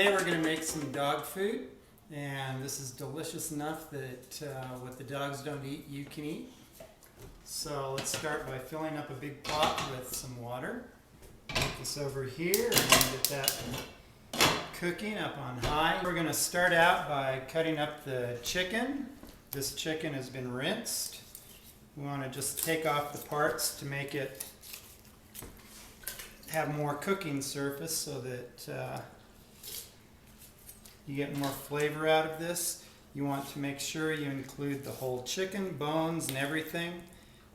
Today we're going to make some dog food, and this is delicious enough that what the dogs don't eat, you can eat. So let's start by filling up a big pot with some water. Put this over here and get that cooking up on high. We're going to start out by cutting up the chicken. This chicken has been rinsed. We want to just take off the parts to make it have more cooking surface so that you get more flavor out of this. You want to make sure you include the whole chicken, bones, and everything,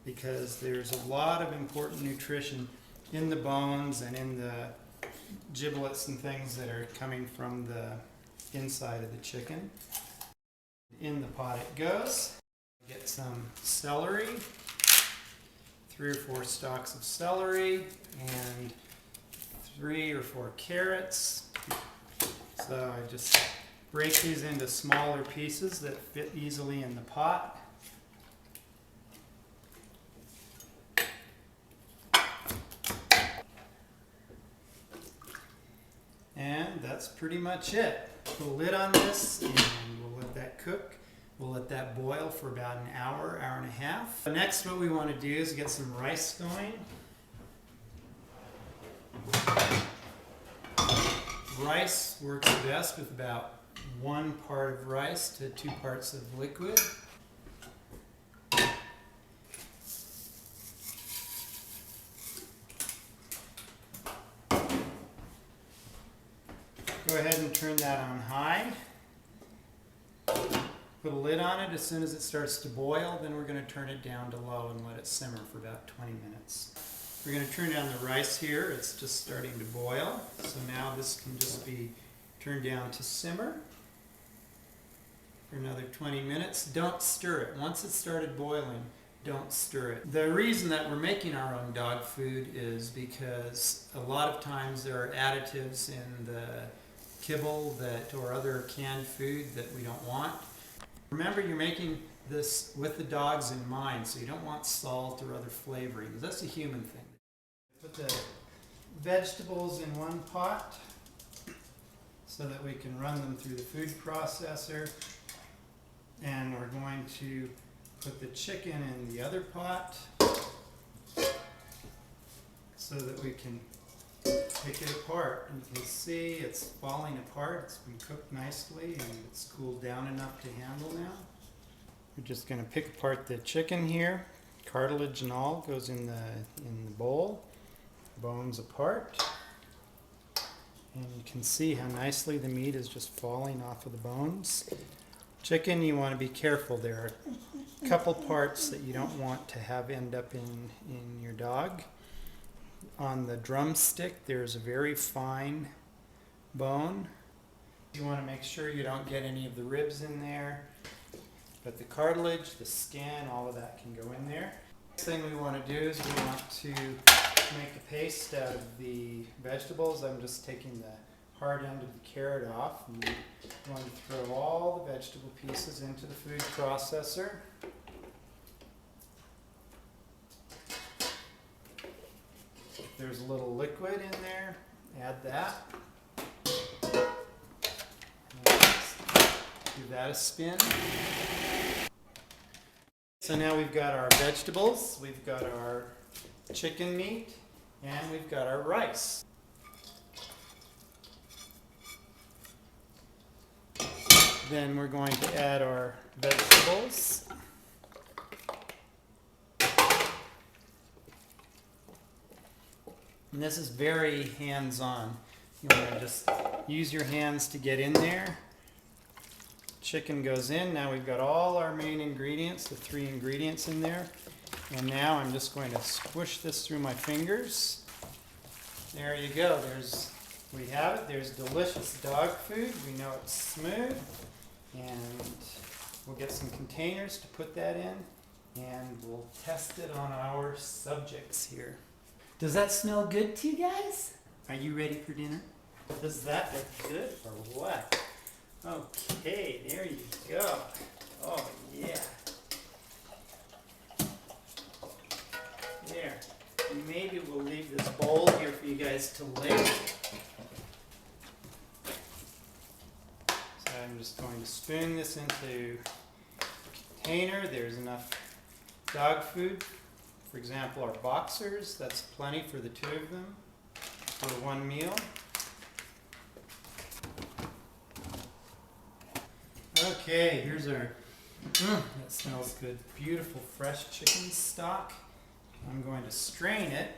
because there's a lot of important nutrition in the bones and in the giblets and things that are coming from the inside of the chicken. In the pot it goes. Get some celery, 3 or 4 stalks of celery, and 3 or 4 carrots. So I just break these into smaller pieces that fit easily in the pot. And that's pretty much it. Put a lid on this and we'll let that cook. We'll let that boil for about an hour, hour and a half. Next, what we want to do is get some rice going. Rice works best with about 1 part of rice to 2 parts of liquid. Go ahead and turn that on high. Put a lid on it. As soon as it starts to boil, then we're going to turn it down to low and let it simmer for about 20 minutes. We're going to turn down the rice here. It's just starting to boil. So now this can just be turned down to simmer for another 20 minutes. Don't stir it. Once it started boiling, don't stir it. The reason that we're making our own dog food is because a lot of times there are additives in the kibble or other canned food that we don't want. Remember, you're making this with the dogs in mind, so you don't want salt or other flavorings. That's a human thing. Put the vegetables in one pot so that we can run them through the food processor. And we're going to put the chicken in the other pot so that we can take it apart. And you can see it's falling apart. It's been cooked nicely and it's cooled down enough to handle now. We're just going to pick apart the chicken here. Cartilage and all goes in the bowl. Bones apart. And you can see how nicely the meat is just falling off of the bones. Chicken, you want to be careful. There are a couple parts that you don't want to have end up in your dog. On the drumstick, there's a very fine bone. You want to make sure you don't get any of the ribs in there. But the cartilage, the skin, all of that can go in there. Next thing we want to do is we want to make a paste out of the vegetables. I'm just taking the hard end of the carrot off. And we're going to throw all the vegetable pieces into the food processor. If there's a little liquid in there, add that. Give that a spin. So now we've got our vegetables, we've got our chicken meat, and we've got our rice. Then we're going to add our vegetables. And this is very hands-on. You want to just use your hands to get in there. Chicken goes in. Now we've got all our main ingredients, the 3 ingredients in there. And now I'm just going to squish this through my fingers. There you go. We have it. There's delicious dog food. We know it's smooth. And we'll get some containers to put that in. And we'll test it on our subjects here. Does that smell good to you guys? Are you ready for dinner? Does that look good or what? Okay, there you go. Oh yeah. There. Maybe we'll leave this bowl here for you guys to lick. just going to spoon this into a container. There's enough dog food. For example, our boxers, that's plenty for the two of them for one meal. Okay, here's our, that smells good, beautiful fresh chicken stock. I'm going to strain it.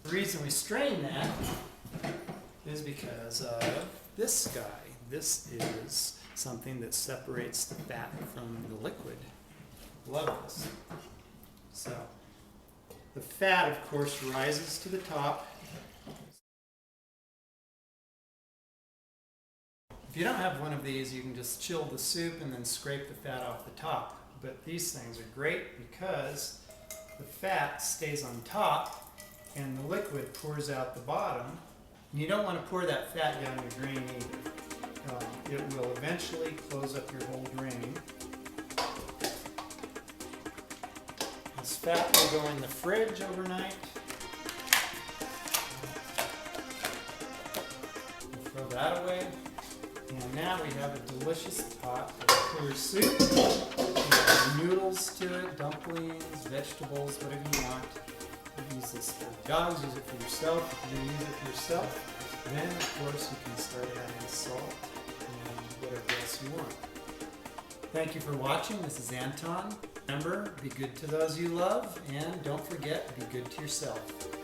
The reason we strain that is because of this guy. This is something that separates the fat from the liquid levels. So the fat, of course, rises to the top. If you don't have one of these, you can just chill the soup and then scrape the fat off the top. But these things are great because the fat stays on top and the liquid pours out the bottom. And you don't want to pour that fat down your drain either. It will eventually close up your whole drain. This fat will go in the fridge overnight. We'll throw that away. And now we have a delicious pot of clear soup. Noodles to it, dumplings, vegetables, whatever you want. Use this for dogs, use it for yourself. If you're going to use it for yourself, then of course you can start adding salt and whatever else you want. Thank you for watching. This is Anton. Remember, be good to those you love, and don't forget, be good to yourself.